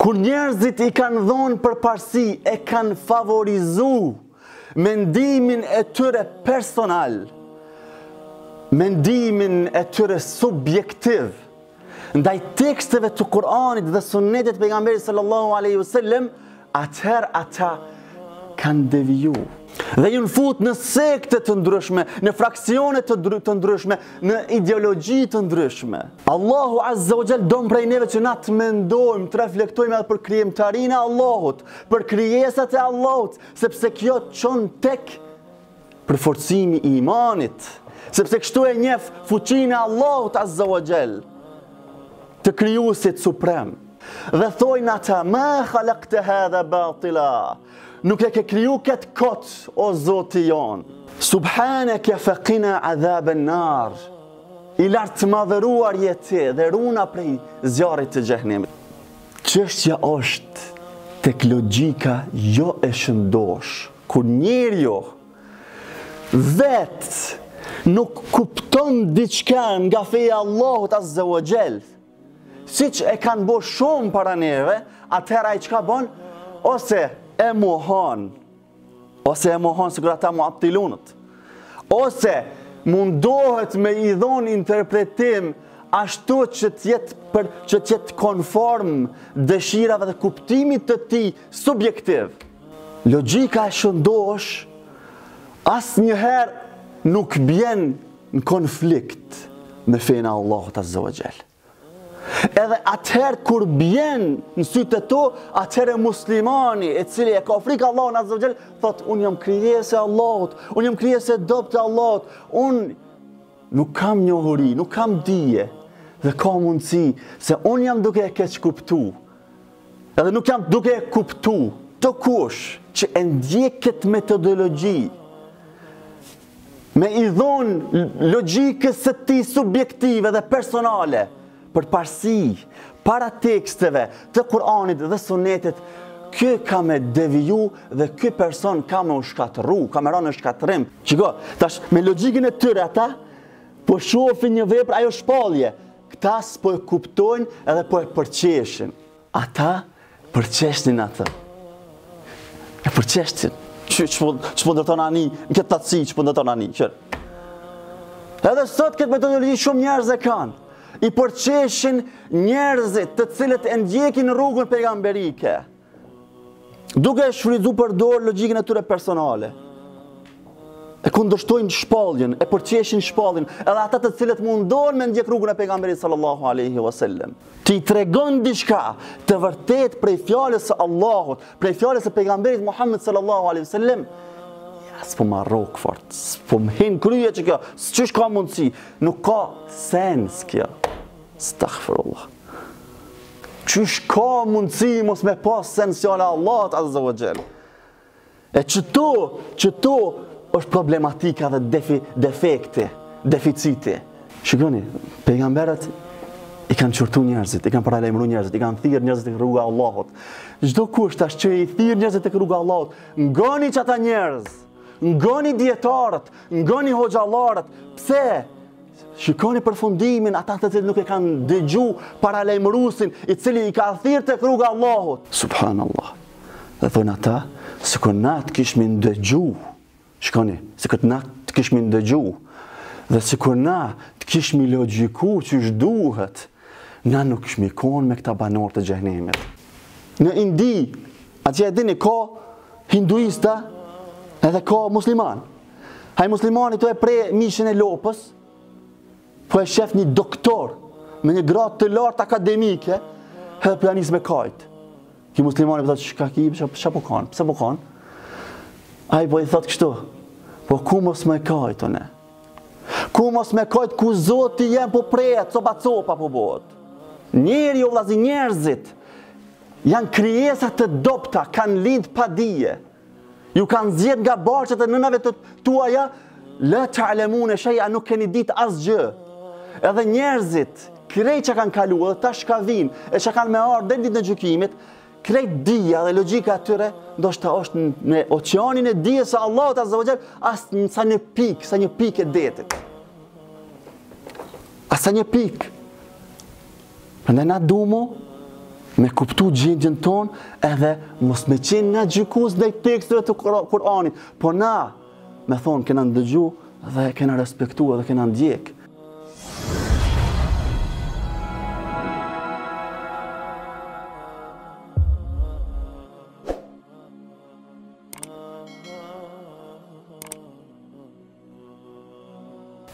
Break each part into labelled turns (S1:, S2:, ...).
S1: Kur njerëzit i kanë dhonë përparësi, e kanë favorizu mendimin e tyre personal, mendimin e tyre subjektiv, ndaj teksteve të Kur'anit dhe sunetit pejgamberit sallallahu alaihi wasallam, atëherë ata kanë deviju. Dhe ju në fut në sekte të ndryshme, në fraksione të ndryshme, në ideologji të ndryshme. Allahu Azza wa Jall don prej neve që na të mendojmë, të reflektojmë edhe për krijimtarinë e Allahut, për krijesat e Allahut, sepse kjo çon tek përforcimi i imanit, sepse kështu e njeh fuqinë e Allahut Azza wa Jall, të krijuesit suprem. Dhe thojnë ata, ma khalaqta hadha batila. Nuk e ke kriju këtë kot, o Zoti jonë. Subhaneke faqina adhaben nar. I lartë madhëruar jeti dhe runa prej zjarit të xhenemit. Çështja është tek logjika jo e shëndosh. Kur njeriu vetë nuk kupton diçka nga feja Allahut Azza wa Jall, siç e kanë bërë shumë para neve, atëherë ai çka bën? Ose e mohon sikur ata muattilunët, ose mundohet me i dhon interpretim ashtu që t'jetë konform dëshirave dhe kuptimit të tij subjektiv. Logjika e shëndosh asnjëherë nuk bjen në konflikt me fenë e Allahut Azza wa Jall. Edhe atëherë kur bjen në sytë e to, atëherë muslimani i cili e ka frikë Allahun Azza wa Jall thot, unë jam krijesë e Allahut, unë jam krijesë e dobët e Allahut, unë nuk kam njohuri, nuk kam dije, dhe ka mundësi se unë jam duke e keq kuptu, edhe nuk jam duke e kuptu të kush që e ndjek këtë metodologji me i dhonë logjikës së tij subjektive dhe personale për parësi, para teksteve të Kur'anit dhe sunetit, ky ka me deviju dhe ky person ka me u shkatërru, ka me rënë në shkatërim. Shiko, tash me logjikën e tyre ata po shohin një vepër, ajo shpallje. Këta s'po e kuptojnë edhe po e përqeshin. Ata përqeshtin atë. E përqeshtin. Ç'po ndërton ani, në këtë tatësi ç'po ndërton ani, qërë. Edhe sot këtë metodologji shumë njerëz e kanë. I përqeshin njerëzit të cilët e ndjekin rrugën pejgamberike, duke e shfrytzuar për dorë logjikën e tyre personale. E kundërshtojnë shpalljen, e përqeshin shpalljen, edhe ata të cilët mundohen me ndjek rrugën e pejgamberit sallallahu alaihi wasallam. Ti tregon diçka të vërtet prej fjalës së Allahut, prej fjalës së pejgamberit Muhammed sallallahu alaihi wasallam, s'po ma rrok fort, s'po më hin krye që kjo, ç'është ka mundësi, nuk ka sens kjo. Astaghfirullah. Ç'është ka mundësi mos me pas sens fjala e Allahut Azza wa Jall. E çto është problematika dhe defekti, deficiti. Shikoni, pejgamberët i kanë çurtu njerëzit, i kanë paralajmëruar njerëzit, i kanë thirrë njerëzit tek rruga e Allahut. Çdo kush tash që i thirr njerëzit tek rruga e Allahut, ngoni çata njerëz. Ngoni dietarët, ngoni hoxhallarët. Pse? Shikoni përfundimin, ata të cilët nuk e kanë dëgju paralajmëruesin i cili i ka thirrë tek rruga e Allahut. Subhanallah. Dhe thonë ata, sikur na të kishmin dëgju. Shikoni, sikur na të kishmin dëgju. Dhe sikur na të kishmi logjiku ç'është duhet, na nuk shmikon me këta banorë të xhenemit. Në Indi, atje e dini ka hinduista edhe ka musliman. Haj muslimani të e pre mishin e lopës, po e shef një doktor me një gradë të lartë akademike, edhe planis me kajt. Ki muslimani po thotë, çka ki, ç'a po kanë? Pse po kanë? Ai po i thotë kështu, po ku mos me kajt one? Ku mos me kajt ku Zoti jem po prejet, copa po bëhet. Njeri o vllazi, njerëzit janë krijesa të dobta, kanë lind pa dije. Ju kanë zgjedh nga barqet e nënave të tuaja, la ta'lamuna shay'a, nuk keni ditë asgjë. Edhe njerëzit, krejt që kanë kaluar, dhe tash ka vinë, e që kanë me ardhur deri ditën e gjykimit, krejt dija dhe logjika e tyre, ndoshta është në oqeanin e dijes së Allahut Azza wa Jall, as sa një pikë e detit. As sa një pikë. Prandaj na dumu me kuptu gjendjen tonë edhe mos me qenë na gjykues ndaj teksteve të Kur'anit, po na me thonë kena ndëgju dhe kena respektu dhe kena ndjek.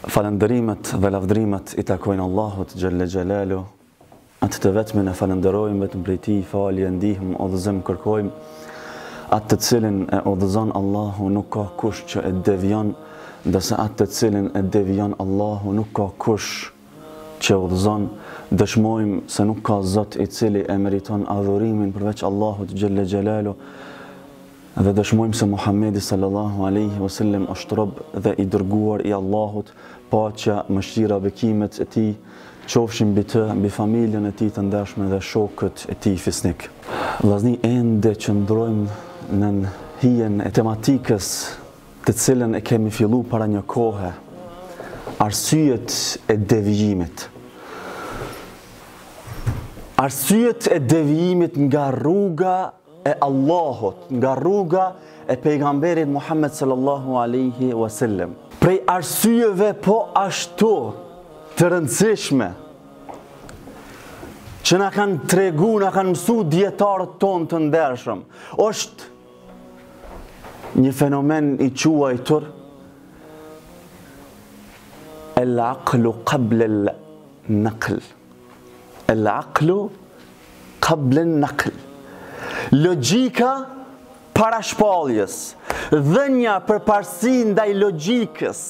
S1: Falëndërimet dhe lavdrimet i takojnë Allahut Gjelle Gjelalu. Atë të vetmin e falenderojmë, vetëm prej tij falje, ndihmë, udhëzim kërkojmë. Atë të cilin e udhëzon Allahu nuk ka kush që e devijon, ndërsa atë të cilin e devijon Allahu nuk ka kush që udhëzon. Dëshmojmë se nuk ka Zot i cili e meriton adhurimin përveç Allahut Gjelle Gjelalu. Dhe dëshmojmë se Muhamedi sallallahu alaihi wasallam është rob dhe i dërguar i Allahut, paqja, mëshira, bekimet e tij qofshin mbi të, mbi familjen e tij të ndershme dhe shokët e tij fisnik. Vllazni, ende që ndrojmë në hijen e tematikës të cilën e kemi filluar para një kohe, arsyet e devijimit. Arsyet e devijimit nga rruga e Allahut, nga rruga e pejgamberit Muhammed sallallahu alaihi wasallam. Prej arsyeve po ashtu të rëndësishme që na kanë tregu, na kanë mësu dietarët tonë të ndershëm, është një fenomen i quajtur el-aqlu qabla al-naql. El-aqlu qabla al-naql. Logjika para shpalljes, dhënia përparësi ndaj logjikës.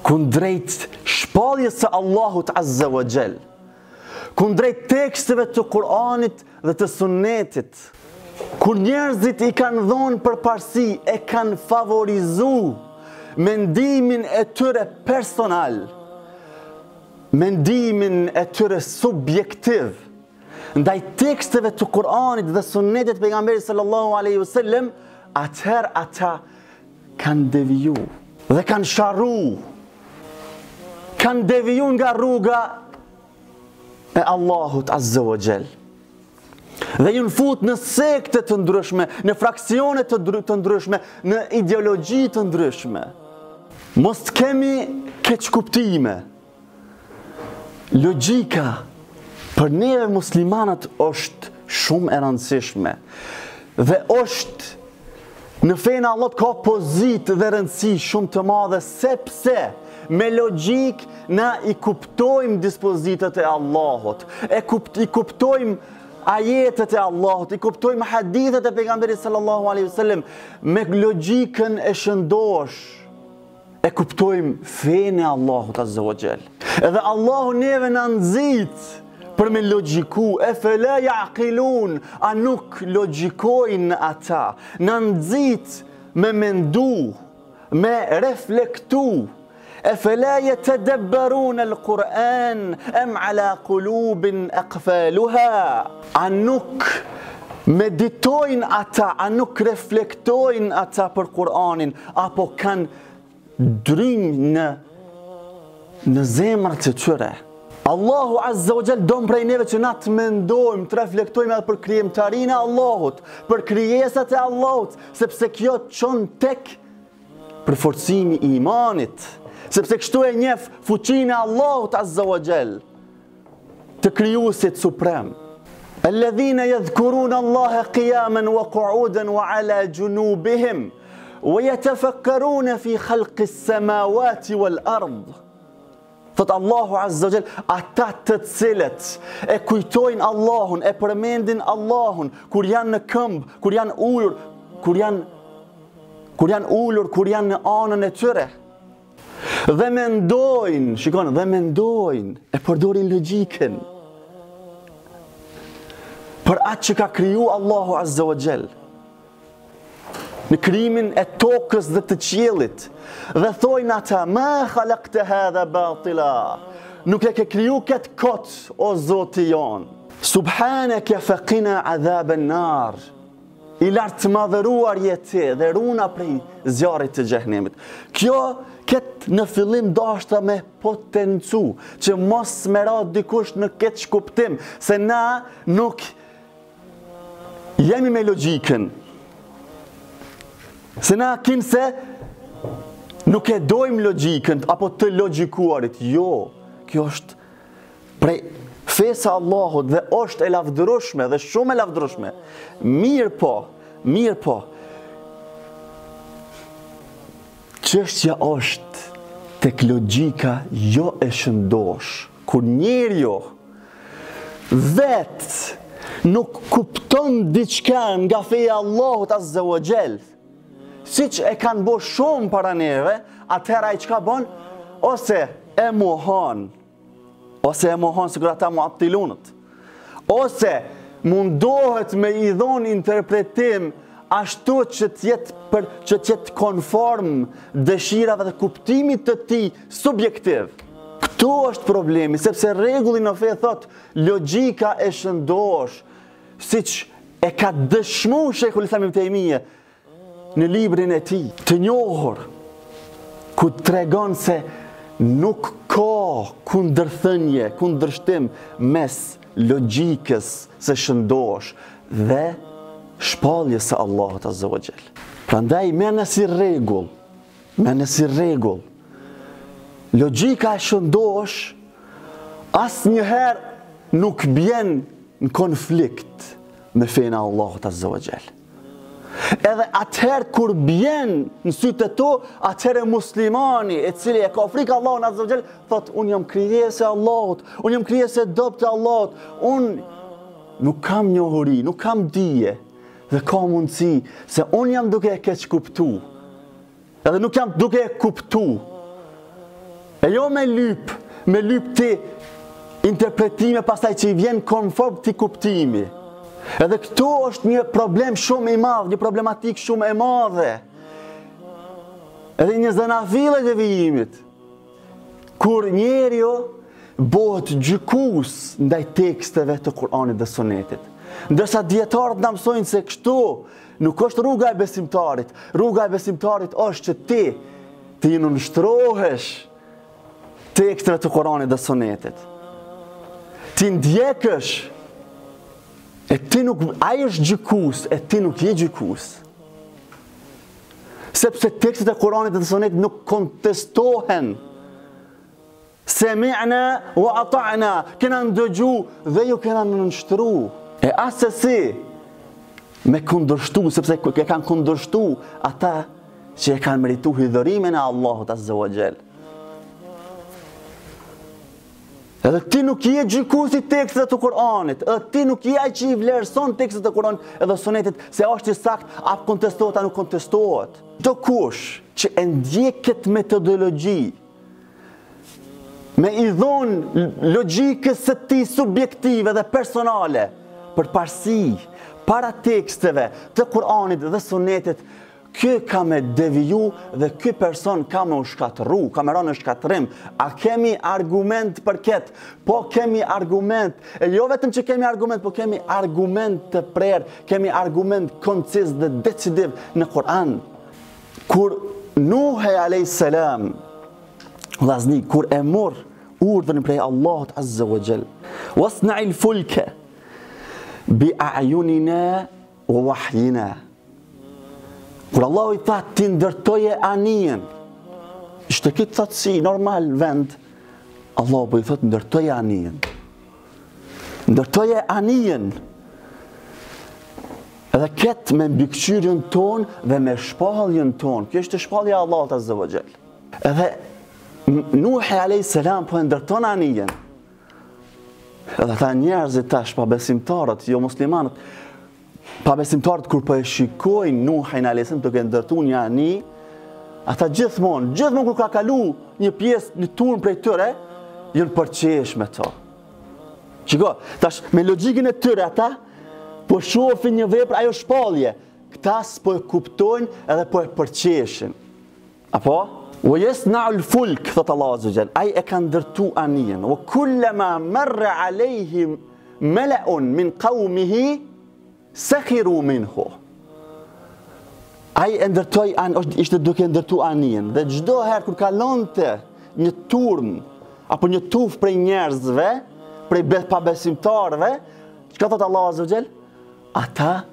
S1: Kundrejt shpalljes së Allahut Azza wa Jall, kundrejt teksteve të Kur'anit dhe të Sunnetit, kur njerëzit i kanë dhënë përparësi, e kanë favorizuar mendimin e tyre personal, mendimin e tyre subjektiv ndaj teksteve të Kur'anit dhe Sunnetit pejgamberit sallallahu alaihi wasallam, atëherë ata kanë deviju dhe kanë sharru, kanë deviju nga rruga e Allahut Azza wa Jall. Dhe ju fut në sekte të ndryshme, në fraksione të ndryshme, në ideologji të ndryshme. Mos të kemi keq kuptime. Logjika për neve muslimanët është shumë e rëndësishme dhe është në fenë Allahut ka pozitë dhe rëndësi shumë të madhe, sepse me logjik na i kuptojmë dispozitat e Allahut, i kuptojmë ajetet e Allahut, i kuptojmë hadithet e pejgamberit sallallahu alaihi wasallam, me logjikën e shëndosh e kuptojmë fenë e Allahut Azza wa Jall. Edhe Allahu neve na nxit për me logjiku, e fela yaqilun, a nuk logjikojnë ata, na nxit me mendu, me reflektu. E fela yatadabbarun al-Qur'an am ala qulubin aqfaluha, a nuk meditojnë ata, a nuk reflektojnë ata për Kur'anin, apo kanë drymë në zemrat e tyre. Allahu Azza wa Jall don prej neve që na të mendojmë, të reflektojmë edhe për krijimtarinë e Allahut, për krijesat e Allahut, sepse kjo çon tek përforcimi i imanit, sepse kështu e njeh fuqinë e Allahut Azza wa Jall, të krijuesit suprem. Alladhina yadhkuruna Allaha qiyaman wa qu'udan wa ala junubihim wa yatafakkaruna fi khalqi as-samawati wal ard. Thot Allahu Azza wa Jall, ata të cilët e kujtojnë Allahun, e përmendin Allahun, kur janë në këmbë, kur janë ulur, kur janë në anën e tyre. Dhe mendojnë, shikoni, dhe mendojnë, e përdorin logjikën për atë që ka kriju Allahu Azza wa Jall në krijimin e tokës dhe të qiellit, dhe thojnë ata, ma khalaqta hadha batila, nuk e ke kriju këtë kot, o Zoti jon, subhanaka faqina adhaban nar, i lartë madhëruar jeti dhe runa prej zjarit të xhehenemit. Kjo këtë në fillim dashta me potencu, që mos me ra dikush në këtë kuptim, se na nuk jemi me logjikën. Se na kinë se nuk e dojmë logjikën, apo të logjikuarit. Jo, kjo është prej fesa Allahut dhe është e lavdërueshme dhe shumë e lavdërueshme. Mirë po. Çështja është tek logjika jo e shëndosh. Kur njeriu vetë nuk kupton diçka nga feja Allahut Azza wa Jall, siç e kanë bërë shumë para neve, atëherë ai çka bën? Ose e mohon sikur ata muattilunët, ose mundohet me i dhon interpretim ashtu që të jetë konform dëshirave dhe kuptimit të tij subjektiv. Këtu është problemi, sepse rregulli në fe thot logjika e shëndosh, siç e ka dëshmuar Sheikhul Islam Ibn Taymija në librin e tij të njohur, ku tregon se nuk ka kundërthënie, kundërshtim mes logjikës së shëndosh dhe shpalljes së Allahut Azza wa Jall. Prandaj merrni si rregull. Logjika e shëndosh asnjëherë nuk bjen në konflikt me fenë e Allahut Azza wa Jall. Edhe atëherë kur bjen në sytë e tu, atëherë muslimani i cili e ka frikë Allahun Azza wa Jall thot unë jam krijesë e Allahut, unë jam krijesë e dobët e Allahut, unë nuk kam njohuri, nuk kam dije dhe ka mundësi se unë jam duke e keq kuptu. Edhe nuk jam duke e kuptu. E jo me lyp ti interpretime pastaj që i vjen konform ti kuptimi. Edhe këtu është një problem shumë i madh, një problematik shumë e madhe. Edhe një zanafile të vijimit, kur njeriu bëhet gjykues ndaj teksteve të Kuranit dhe Sunetit. Ndërsa dietarët na mësojnë se kështu nuk është rruga e besimtarit. Rruga e besimtarit është që ti nënshtrohesh teksteve të Kuranit dhe Sunetit. Ti ndjekësh. Ai është gjykues, e ti nuk je gjykues. Sepse tekstet e Kuranit dhe të Sunetit nuk kontestohen. Semi'na wa ata'na, kena ndëgju dhe ju kena nënshtru. E asesi me kundërshtu, sepse e kanë kundërshtu ata që e kanë meritu hidhërimin e Allahut Azza wa Jall. Edhe ti nuk je gjykues i teksteve të Kuranit, edhe ti nuk je ai që i vlerëson tekstet e Kuranit edhe Sunetit, se është i saktë apo kontestohet apo nuk kontestohet. Do kush që e ndjek këtë metodologji me i dhon logjikës së tij subjektive dhe personale përparësi para teksteve të Kuranit dhe Sunetit, ky ka me deviju dhe ky person ka me u shkatërru, ka me rënë në shkatërim. A kemi argument për këtë? Po kemi argument. E jo vetëm që kemi argument, po kemi argument të prerë, kemi argument koncis dhe decisiv në Kur'an. Kur Nuhi alayhis salam, vllazni, kur e mor urdhën prej Allahut Azza wa Jall, wasna'il fulka bi a'yunina wa wahyina. Kur Allah i tha ti ndërtoje anijen, ishte këtë thatësi, normal vend, Allah po i thot ndërtoje anijen. Ndërtoje anijen. Edhe këtë me mbikëqyrjen ton dhe me shpalljen ton. Kjo është shpallja e Allahut Azza wa Jall. Edhe Nuhi alayhis salam po e ndërton anijen. Edhe ata njerëzit tash pa besimtarët, jo muslimanët, pa besimtarët kur po e shikojnë Nuhin alayhis salam duke ndërtuar një ani, ata gjithmonë kur ka kalu një pjesë, një turn prej tyre, janë përqesh me to. Shiko, tash me logjikën e tyre ata po shohin një vepër, ajo shpallje. Këta s'po e kuptojnë edhe po e përqeshin. Apo? Wa yasna'ul fulk, thot Allahu Azza wa Jall, ai e ka ndërtu anijen. Wa kullama marra alayhim mala'un min qawmihi sakhiru minhu. Ai e ndërtoi ishte duke ndërtu anijen dhe çdo herë kur kalonte një turm apo një tuf prej njerëzve, prej pabesimtarëve, çka thot Allahu Azza wa Jall? Ata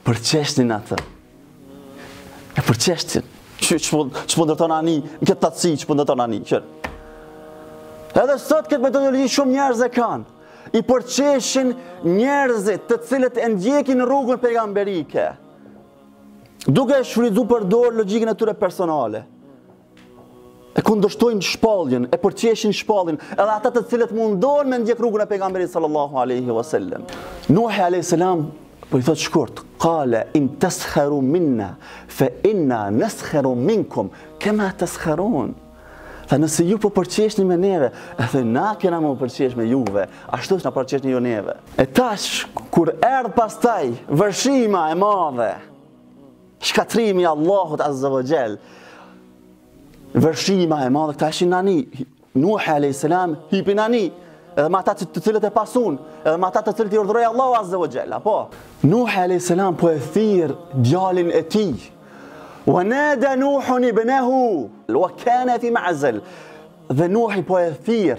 S1: përqeshtin atë. E përqeshtin. Që po ndërton ani, në këtë tatësi që po ndërton ani. Edhe sot këtë metodologi shumë njerëz e kanë. I përqeshin njerëzit të cilët e ndjekin rrugën pejgamberike, duke shfrytzu përdor logjikën e tyre personale. E kundërshtojnë shpalljen, e përqeshin shpalljen, edhe ata të cilët mundohen me ndjek rrugën e pejgamberit sallallahu alaihi wasallam. Nuhi alayhis salam po i thot shkurt, qala in taskharu minna fa inna naskharu minkum kama taskharun. Tha nëse ju po përqeshni me neve, e thë na kena më përqesh me juve, ashtu që na përqeshni ju neve. E tash, kur erdh pastaj vërshima e madhe, shkatrimi Allahut Azza wa Jall, vërshima e madhe, këta ishin nani, Nuhi alayhis salam hipi nani, edhe me ata të cilët e pasun, edhe me ata të cilët i urdhëroi Allahu Azza wa Jall, apo? Nuhi alayhis salam po e thirr djalin e tij. ونادى نوح ابنه وكان في معزل. Dhe Nuhi po e thirr.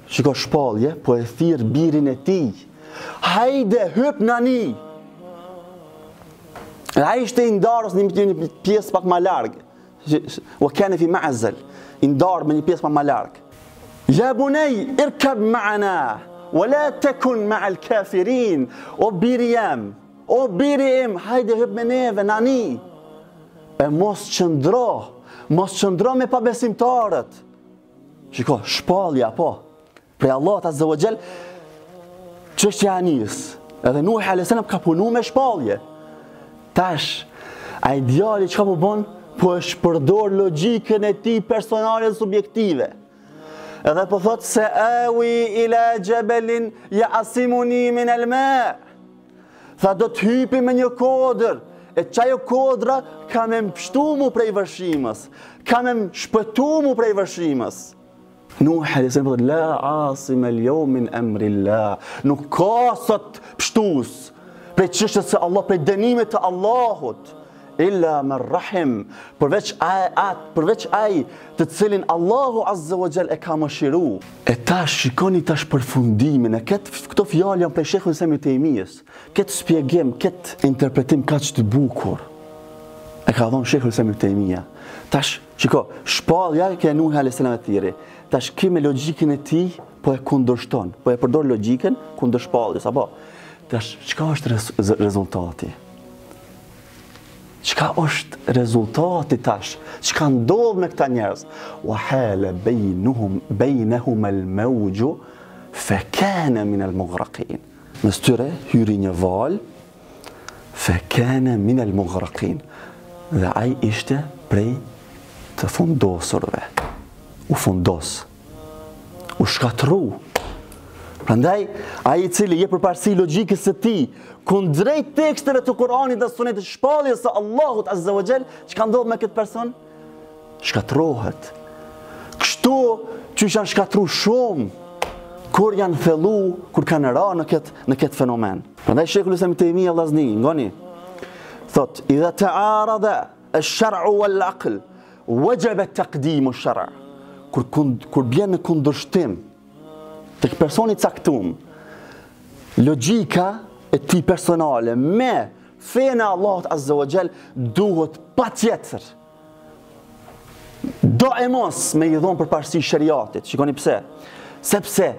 S1: Shiko shpallje, po e thirr birin e tij. Hajde hyp nani. Ai ishte i ndarës në një pjesë pak më larg. وكان في معزل. I ndarë me një pjesë pak më larg. يا بني اركب معنا ولا تكن مع الكافرين. O biri jam, o biri im, hajde hyp me neve, nani. E mos qëndro me pabesimtarët. Shiko, shpallja, po. Prej Allah Azza wa Jall, çështja e anis. Edhe Nuhi alayhis salam ka punu me shpallje. Tash, ai djali çka po bën? Po e shpërdor logjikën e tij personale dhe subjektive. Edhe po thot se awi ila jabalin ya'simuni min al-ma'. Tha do të hypi me një kodër, e qajo kodra ka me mpështu mu prej vërshimës, ka me shpëtu mu prej vërshimës. Nuhi alayhis salam thotë, la asim al-yawm min amrillah. Nuk ka sot pështus prej çështës së Allah, prej dënimit të Allahut, illa man rahim, përveç ai të cilin Allahu Azza wa Jall e ka mëshiru. E tash shikoni tash përfundimin e këto fjalë janë prej Sheikhul Islam Ibn Taymiyes. Këtë shpjegim, këtë interpretim kaq të bukur e ka dhënë Sheikhul Islam Ibn Taymija. Tash shiko, shpallja që Nuhi alayhis salam e thirrë. Tash ki me logjikën e tij po e kundërshton, po e përdor logjikën kundër shpalljes, apo? Tash çka është rezultati? Çka është rezultati tash? Çka ndodh me këta njerëz? Wa hala bainahum al-mawju fa kana min al-mughraqin. Mes tyre hyri një val, fa kana min al-mughraqin. Dhe ai ishte prej të fundosurve. U fundos. U shkatru. Prandaj, ai I cili je përparësi logjikës së tij, kundrejt teksteve të Kuranit dhe Sunetit, shpalljes së Allahut Azza wa Jall, çka ndodh me këtë person? Shkatrohet. Kështu që janë shkatru shumë kur janë fillu, kur kanë rënë në këtë fenomen. Prandaj Sheikhul Islam Ibn Taymija vllazni, ngoni. Thot, idha ta'arada ash-shar'u wal-aql, wajaba taqdimu ash-shar'. Kur bjen në kundërshtim tek personi caktuar, logjika e tij personale me fenë e Allahut Azza wa Jall duhet patjetër do e mos me I dhon përparësi shariatit. Shikoni pse? Sepse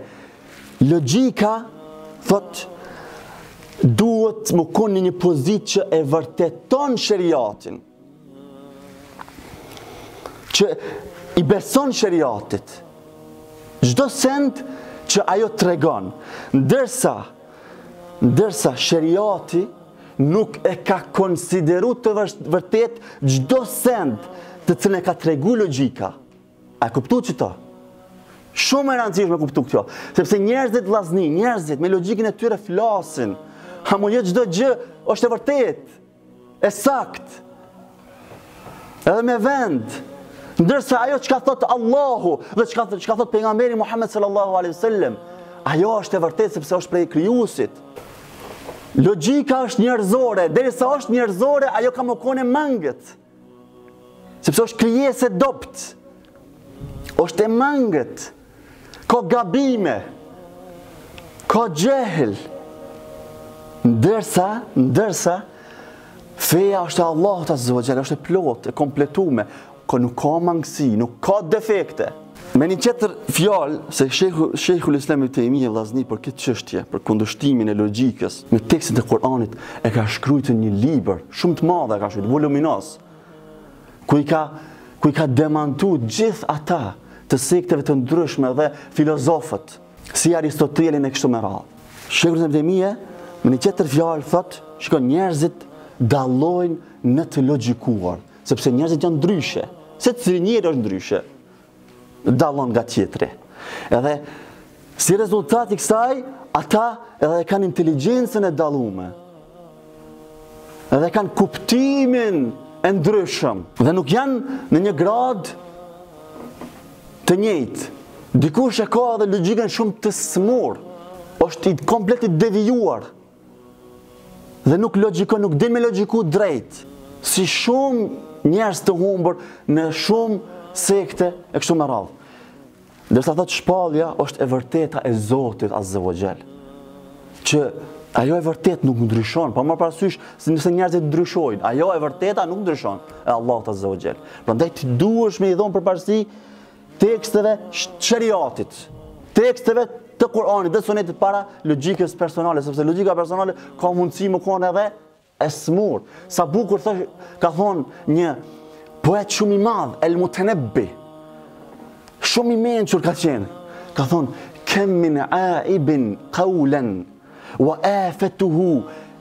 S1: logjika thot duhet më kon në një pozitë që e vërteton shariatin, që I beson shariatit, çdo send që ajo tregon, ndërsa shariati nuk e ka konsideru të vërtet çdo send të cilën e ka tregu logjika. A kuptu që to? Shumë e rëndësishme me kuptu kjo, sepse njerëzit vllazni, njerëzit me logjikën e tyre flasin. Hamoje çdo gjë është e vërtet, e sakt, edhe me vend. Ndërsa ajo çka thot Allahu dhe çka thot pejgamberi Muhammed sallallahu alaihi wasallam, ajo është e vërtetë sepse është prej krijuesit. Logjika është njerëzore, derisa është njerëzore, ajo ka më kone mangët. Sepse është krijesë e dopt. Është e mangët. Ka gabime. Ka gjehel. Ndërsa feja është e Allahut azza wa jalla, është e plot, e kompletume, nuk ka mangësi, nuk ka defekte. Me një tjetër fjalë, se Sheikhul Islam Ibn Taymija vllazni për këtë çështje, për kundërshtimin e logjikës, në tekstin e Kuranit e ka shkruar një libër shumë të madh, ka shkruar voluminoz, ku i ka demantuar gjithë ata të sekteve të ndryshme dhe filozofët, si Aristotelin e kështu me radhë. Sheikhul Islam Ibn Taymija me një tjetër fjalë thotë, shikoj, njerëzit dallojnë në të logjikuar, sepse njerëzit janë ndryshe. Secili njeri është ndryshe. Dallon nga tjetri. Edhe si rezultat i kësaj, ata edhe kanë inteligjencën e dallume. Edhe kanë kuptimin e ndryshëm. Dhe nuk janë në një grad të njëjtë. Dikush e ka edhe logjikën shumë të smur. Është komplet i devijuar. Dhe nuk din me logjiku drejt. Si shumë njerëz të humbur në shumë sekte e kështu me radhë. Ndërsa thotë shpallja është e vërteta e Zotit azza wa jall. Që ajo e vërtet nuk ndryshon, pa marrë parasysh se nëse njerëzit ndryshojnë, ajo e vërteta nuk ndryshon e Allahut azza wa jall. Prandaj ti duhesh me i dhënë përparësi teksteve shariatit, teksteve të Kuranit dhe Sunetit para logjikës personale, sepse logjika personale ka mundësi më konë edhe e smur. Sa bukur ka thonë një poet shumë i madh, El Mutanabbi, shumë i mençur ka qenë. Ka thonë, kem min aibin qawlan wa afatuhu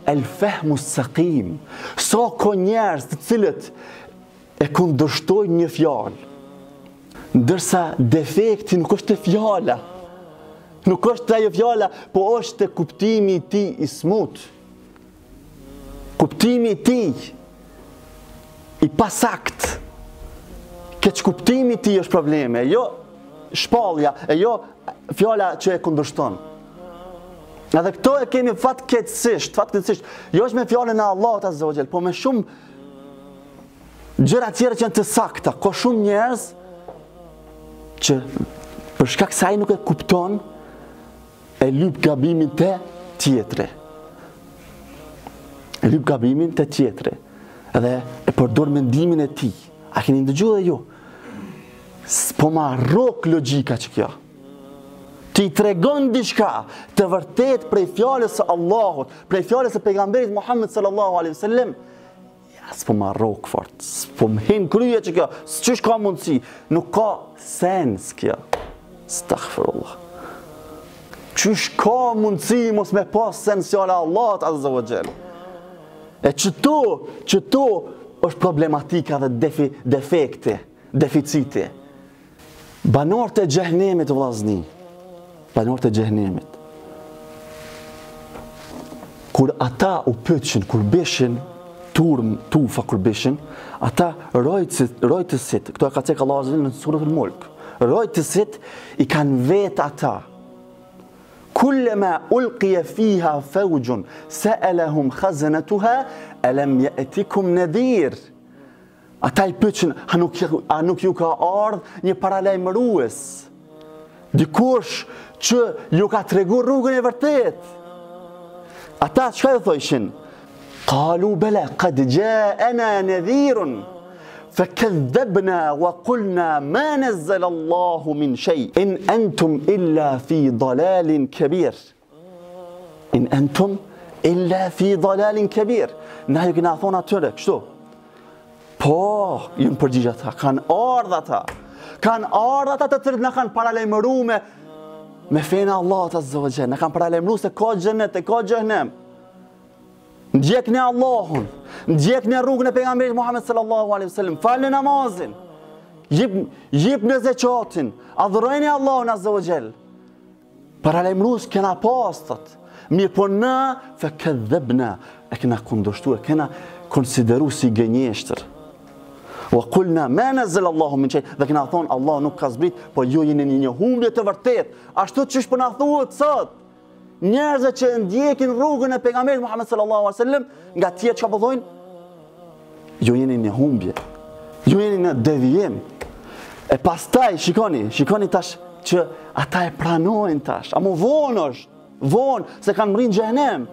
S1: al-fahmu as-saqim. Sa ka njerëz të cilët e kundërshtojnë një fjalë, ndërsa defekti nuk është e fjala. Nuk është ajo fjala, po është kuptimi i tij i smut. Kuptimi i tij i pasakt. Keq kuptimi i tij është probleme, jo shpallja, e jo fjala që e kundërshton. Edhe këto e kemi fatkeqësisht, jo është me fjalën e Allahut azza wa jall, po me shumë gjëra tjera që janë të sakta. Ka shumë njerëz që për shkak se ai nuk e kupton, e lyp gabimin te tjetri. Edhe e përdor mendimin e tij. A keni ndëgjuar dhe ju? Po ma rrok logjika që kjo. Ti tregon diçka të vërtet prej fjalës së Allahut, prej fjalës së pejgamberit Muhammed sallallahu alaihi wasallam. Ja, s'po ma rrok fort. S'po më hin krye që kjo. Ç'ish ka mundësi? Nuk ka sens kjo. Astaghfirullah. Qysh ka mundësi mos me pas sens fjala Allahut azza wa jall. E qëto është problematika dhe defekti, deficiti. Banorët e xhehenemit vllazni, banorët e xhehenemit. Kur ata u pyetshin, kur beshin tufa kur beshin, ata rojtësit, këto e ka cek Allahu azza wa jall në suratul Mulk. Rojtësit i kanë vetë ata. Kullama ulqiya fiha fawjun sa'alahum khazanatuha alam ya'tikum nadhir. Ata i pyetën, a nuk ju ka ardhur një paralajmërues? Dikush që ju ka treguar rrugën e vërtet. Ata çfarë thoshin? Qalu bala qad ja'ana nadhirun فكذبنا وقلنا ما نزل الله من شيء إن أنتم إلا في ضلال كبير. إن أنتم إلا في ضلال كبير. Na ju kena thonë atyre, kështu. Po, ju në përgjigja ta, kanë ardha ta. Kanë ardha ta të tërët na kanë paralajmëruar me fenë Allahut azza wa jall. Na kanë paralajmëruar se ka xhenet e ka xhehenem. Ndjekni Allahun, ndjekni rrugën e pejgamberit Muhammed sallallahu alaihi wasallam, falni namazin, jepni zakatin, adhurojeni Allahun azza wa jall. Paralajmërues kena pastat, mirë po na fakadhabna, e kena kundërshtuar, kena konsideruar si gënjeshtër. Wa qulna ma nazzala Allahu min shay, dhe kena thonë Allah nuk ka zbrit, po ju jeni në një humbje të vërtet, ashtu siç po na thuhet sot. njerëzve që ndjekin rrugën e pejgamberit Muhammed sallallahu alaihi wasallam, nga tjerë çka po thonë? Ju jeni në humbje. Ju jeni në devijim. E pastaj shikoni tash që ata e pranojnë tash. Amo vonë është, vonë se kanë mri në xhehenem.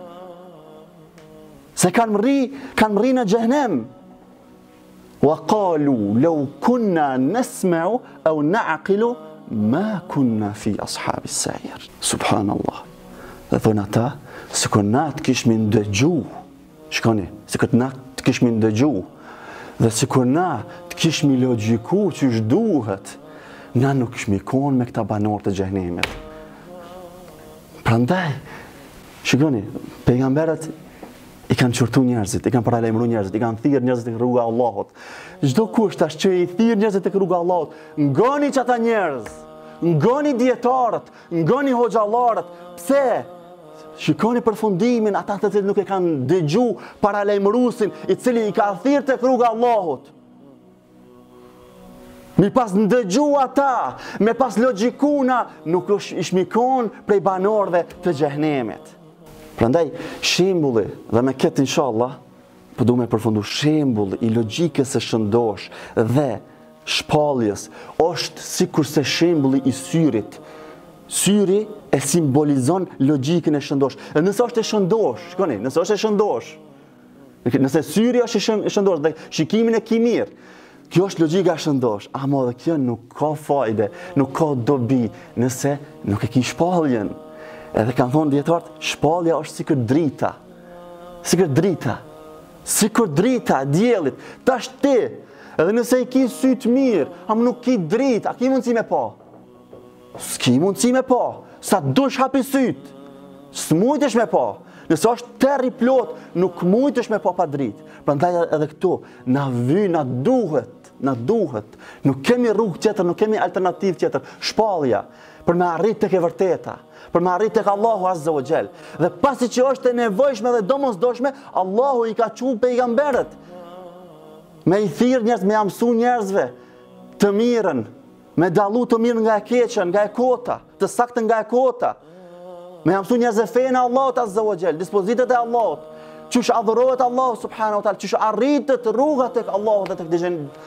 S1: Se kanë mri në xhehenem. Wa qalu law kunna nasma'u aw na'qilu ma kunna fi ashabis sa'ir. Subhanallah. Dhe thonë ata, se kur na të kishmi ndëgju, shikoni, se kur na të kishmi ndëgju, dhe se kur na të kishmi logjiku që është duhet, na nuk kishmi konë me këta banor të xhehenemit. Prandaj, shikoni, pejgamberët i kanë qurtu njerëzit, i kanë paralajmëruar njerëzit, i kanë thirrë njerëzit tek rruga e Allahut. Çdo kush tash që i thirr njerëzit tek rruga e Allahut, ngoni çata njerëz, ngoni dietarët, ngoni hoxhallarët. Pse? Shikoni përfundimin ata të cilët nuk e kanë dëgju paralajmëruesin i cili i ka thirrë tek rruga e Allahut. Mi pas ndëgju ata, me pas logjikuna, nuk ishmikon prej banorëve të xhehenemit. Prandaj, shembulli, dhe me këtë inshallah, po du me përfundu, shembulli i logjikës së shëndosh dhe shpalljes është sikurse shembulli i syrit. Syri e simbolizon logjikën e shëndosh. E nëse është e shëndosh, shikoni, nëse është e shëndosh, nëse syri është e shëndosh dhe shikimin e ki mirë, kjo është logjika e shëndosh, ama dhe kjo nuk ka fajde, nuk ka dobi, nëse nuk e ki shpalljen. Edhe kanë thonë dietarët, shpallja është sikur drita. Sikur drita e diellit. Tash ti, edhe nëse i ki sy të mirë, am nuk ki dritë, a ki mundësi me pa? S'ki mundësi me pa. Sa dush hapi syt, s'mujtesh me pa. Nëse është terri plot, nuk mujtesh me pa dritë. Prandaj edhe këtu, na duhet. Nuk kemi rrugë tjetër, nuk kemi alternativë tjetër. Shpallja, për me arrit tek e vërteta, për me arrit tek Allahu Azza wa Jall. Dhe pasi që është e nevojshme dhe domosdoshme, Allahu i ka thënë pejgamberët me i thirr njerëz, me mësu njerëzve të mirën, me dallu të mirën nga e keqja, nga e kota, të saktën nga e kota, me mësu njerëzve fenë e Allahut Azza wa Jall, dispozitat e Allahut, çush adhurohet Allahu subhanahu wa taala, çush arritet rruga tek Allahu dhe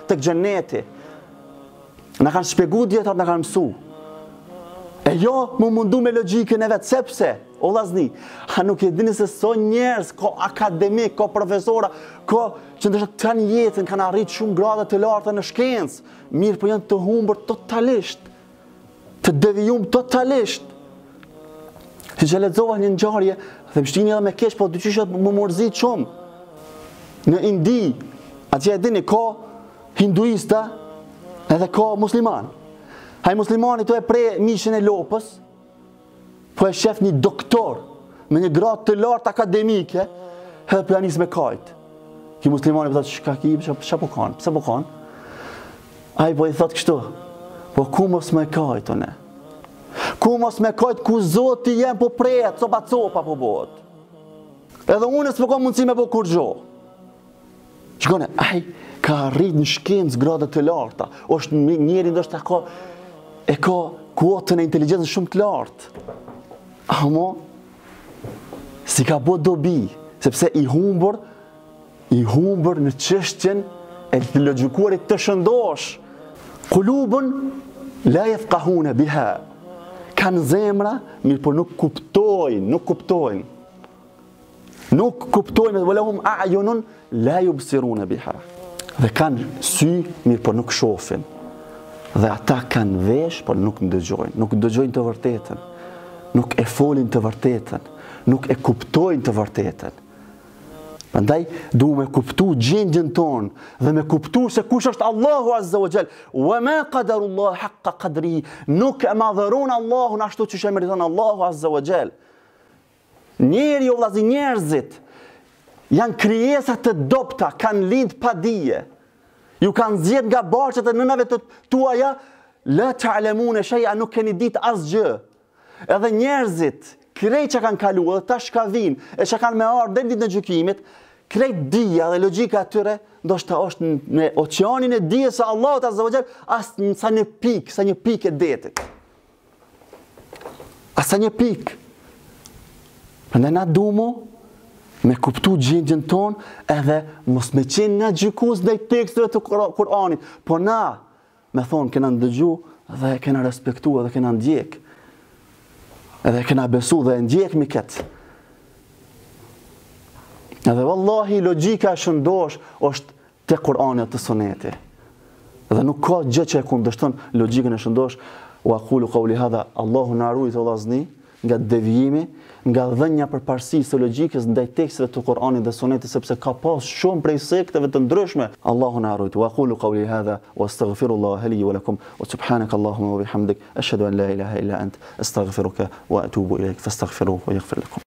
S1: tek xheneti. Na kanë shpjeguar dietar, na kanë mësu. E jo mu mundu me logjikën e vetë, sepse, o lazni, a nuk e dini se so njerëz, ko akademik, ko profesora, ko që ndështë të kanë jetën, kanë arritë shumë grade të larta në shkencë, mirë po janë të humbur totalisht, të devijum totalisht. Si që lexova një ngjarje, dhe më shtini edhe me keq, po dyqyshet më mërzit shumë. Në Indi, atje e dini, ka hinduista edhe ka musliman. Haj muslimani të e pre mishin e lopës, po e shef një doktor me një gradë të lartë akademike, edhe për janis me kajt. Ki muslimani për thotë, shka ki, shka po kanë, pse po kanë? Aj po i thotë kështu, po ku mos me kajt, one? Ku mos me kajt, ku zoti jem po prejet, copa po bot. Edhe unë s'po kam mundësi me po kur gjo. Shkone, aj ka arrit në shkencë gradët të larta, është njeri ndoshta e ka kuotën e inteligjencës shumë të lartë. Amo, si ka bo dobi, sepse i humbur në çështjen e të logjikuarit të shëndosh. Kulubun la yafqahuna biha. Kanë zemra, mirë por nuk kuptojnë. Nuk kuptojnë, walahum a'yunun la yubsiruna biha. Dhe kanë sy, mirë por nuk shohin. Dhe ata kanë vesh, por nuk ndëgjojnë. Nuk ndëgjojnë të vërtetën. Nuk e folin të vërtetën. Nuk e kuptojnë të vërtetën. Prandaj duhet me kuptu gjendjen tonë dhe me kuptu se kush është Allahu Azza wa Jall. Wa ma qadarullah haqqa qadri. Nuk e madhëron Allahun ashtu siç e meriton Allahu Azza wa Jall. Njeri o vllazni, njerëzit janë krijesa të dobta, kanë lind pa dije. Ju kanë zgjedh nga barqet e nënave të tuaja, la ta'lamuna shay'a, nuk keni ditë asgjë. Edhe njerëzit, krejt që kanë kalu, edhe tash ka vinë, e që kanë me ardhur deri ditën e gjykimit, krejt dija dhe logjika atyre, ndoshta është në oqeanin e dijes së Allahut Azza wa Jall, as sa një pikë e detit. As sa një pikë. Prandaj na dumu me kuptu gjendjen tonë edhe mos me qenë na gjykues ndaj teksteve të Kur'anit, po na me thonë kena ndëgju dhe kena respektu dhe kena ndjek. Edhe kena besu dhe ndjekmi këtë. Edhe wallahi logjika e shëndosh është te Kur'ani të Suneti. Dhe nuk ka gjë që e kundërshton logjikën e shëndosh. Wa aqulu qawli hadha, Allahu na ruaj të vllazni nga devijimi, nga dhënia përparësisë së logjikës ndaj teksteve të Kur'anit dhe Sunetit, sepse ka pas shumë prej sekteve të ndryshme. Allahu na ruaj. Wa aqulu qawli hadha wa astaghfirullaha li wa lakum wa subhanaka Allahumma wa bihamdik ashhadu an la ilaha illa ant astaghfiruka wa atubu ilayk fastaghfiruhu wa yaghfir lakum.